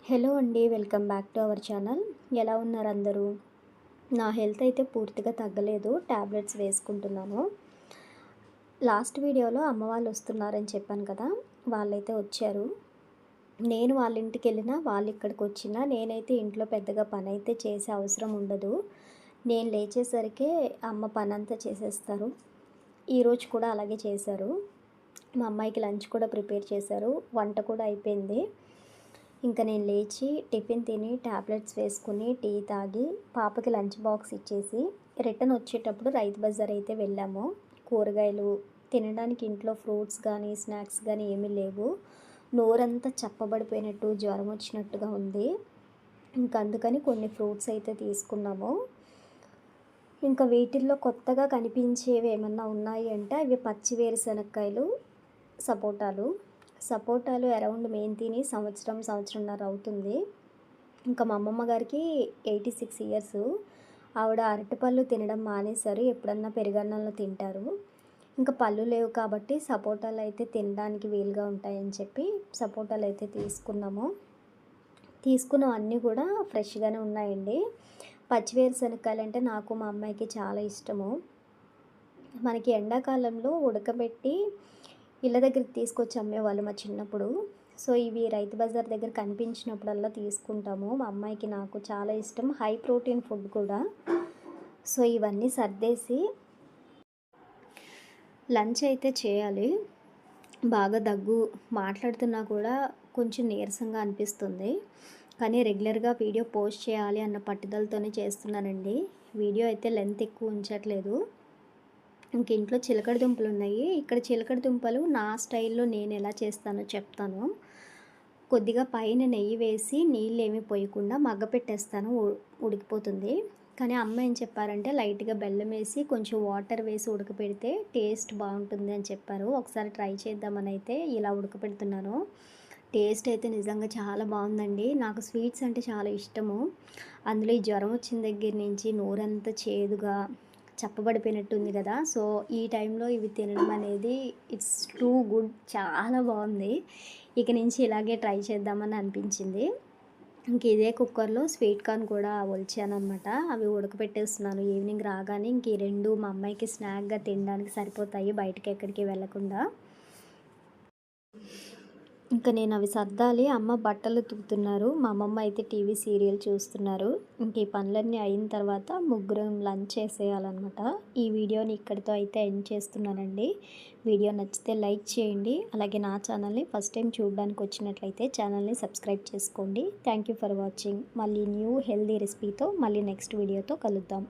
Hello అండి. Welcome back to our channel. ఎలా ఉన్నారు అందరూ? నా హెల్త్ అయితే పూర్తిగా తగ్గలేదు. టాబ్లెట్స్ వేసుకుంటున్నాను. లాస్ట్ వీడియోలో అమ్మ వాళ్ళు వస్తున్నారని చెప్పాను కదా! వాళ్ళైతే వచ్చారు. నేను వాళ్ళ ఇంటికెళ్ళినా, వాళ్ళు ఇక్కడికొచ్చినా నేనైతే ఇంట్లో పెద్దగా పనైతే చేసే అవసరం ఉండదు. నేను లేచేసరికే అమ్మ పనంతా చేసేస్తారు. ఈరోజు కూడా అలాగే చేశారు. మా అమ్మాయికి లంచ్ కూడా ప్రిపేర్ చేశారు. వంట కూడా అయిపోయింది. ఇంకా నేను లేచి టిఫిన్ తిని టాబ్లెట్స్ వేసుకుని టీ తాగి పాపకి లంచ్ బాక్స్ ఇచ్చేసి రిటర్న్ వచ్చేటప్పుడు రైతు బజార్ అయితే వెళ్ళాము. కూరగాయలు తినడానికి ఇంట్లో ఫ్రూట్స్ కానీ స్నాక్స్ కానీ ఏమీ లేవు. నోరంతా చప్పబడిపోయినట్టు జ్వరం వచ్చినట్టుగా ఉంది. ఇంకా అందుకని కొన్ని ఫ్రూట్స్ అయితే తీసుకున్నాము. ఇంకా వీటిల్లో కొత్తగా కనిపించేవి ఏమన్నా ఉన్నాయి అంటే అవి పచ్చి వేరుశనక్కాయలు, సపోటాలు అరౌండ్ మేము తిని సంవత్సరంన్నర అవుతుంది. ఇంకా మా అమ్మమ్మ గారికి 86 ఇయర్స్. ఆవిడ అరటిపళ్ళు తినడం మానేశారు. ఎప్పుడన్నా పెరుగన్నంలో తింటారు. ఇంకా పళ్ళు లేవు కాబట్టి సపోటాలు అయితే తినడానికి వీలుగా ఉంటాయని చెప్పి సపోటాలు అయితే తీసుకున్నాము. తీసుకున్నవన్నీ కూడా ఫ్రెష్గానే ఉన్నాయండి. పచ్చివేరుశనక్కాయలు అంటే నాకు మా అమ్మాయికి చాలా ఇష్టము. మనకి ఎండాకాలంలో ఉడకబెట్టి ఇళ్ళ దగ్గరికి తీసుకొచ్చి అమ్మేవాళ్ళు మా చిన్నప్పుడు. సో ఇవి రైతు బజార్ దగ్గర కనిపించినప్పుడల్లా తీసుకుంటాము. మా అమ్మాయికి నాకు చాలా ఇష్టం. హై ప్రోటీన్ ఫుడ్ కూడా. సో ఇవన్నీ సర్దేసి లంచ్ అయితే చేయాలి. బాగా దగ్గు, మాట్లాడుతున్నా కూడా కొంచెం నీరసంగా అనిపిస్తుంది. కానీ రెగ్యులర్గా వీడియో పోస్ట్ చేయాలి అన్న పట్టుదలతోనే చేస్తున్నానండి. వీడియో అయితే లెంత్ ఎక్కువ ఉంచట్లేదు. ఇంక ఇంట్లో చిలకడ దుంపలు ఉన్నాయి. ఇక్కడ చిలకడ దుంపలు నా స్టైల్‌లో నేను ఎలా చేస్తానో చెప్తాను. కొద్దిగా పైన నెయ్యి వేసి నీళ్ళేమి పోయకుండా మగ్గపెట్టేస్తాను. ఉడికిపోతుంది. కానీ అమ్మ ఏం చెప్పారంటే లైట్‌గా బెల్లం వేసి కొంచెం వాటర్ వేసి ఉడకపెడితే టేస్ట్ బాగుంటుంది అని చెప్పారు. ఒకసారి ట్రై చేద్దామని అయితే ఇలా ఉడకపెడుతున్నాను. టేస్ట్ అయితే నిజంగా చాలా బాగుందండి. నాకు స్వీట్స్ అంటే చాలా ఇష్టము. అందులో ఈ జ్వరం వచ్చిన దగ్గర నుంచి నోరంతా చేదుగా చప్పబడిపోయినట్టుంది కదా! సో ఈ టైంలో ఇవి తినడం అనేది ఇట్స్ టూ గుడ్. చాలా బాగుంది. ఇక నుంచి ఇలాగే ట్రై చేద్దామని అనిపించింది. ఇంక ఇదే కుక్కర్‌లో స్వీట్ కార్న్ కూడా ఒలిచాననమాట. అవి ఉడకపెట్టేస్తున్నాను. ఈవినింగ్ రాగానే ఇంక ఈ 2 మా అమ్మాయికి స్నాక్‌గా తినడానికి సరిపోతాయి బయటికి ఎక్కడికి వెళ్ళకుండా. ఇంకా నేను అవి సర్దాలి. అమ్మ బట్టలు ఉతుకుతున్నారు. మా అమ్మమ్మ అయితే టీవీ సీరియల్ చూస్తున్నారు. ఇంక ఈ పనులన్నీ అయిన తర్వాత ముగ్గురం లంచ్ చేసేయాలన్నమాట. ఈ వీడియోని ఇక్కడితో అయితే ఎండ్ చేస్తున్నానండి. వీడియో నచ్చితే లైక్ చేయండి. అలాగే నా ఛానల్ని ఫస్ట్ టైం చూడడానికి వచ్చినట్లయితే ఛానల్ని సబ్స్క్రైబ్ చేసుకోండి. Thank you for watching. మళ్ళీ న్యూ హెల్దీ రెసిపీతో మళ్ళీ నెక్స్ట్ వీడియోతో కలుద్దాం.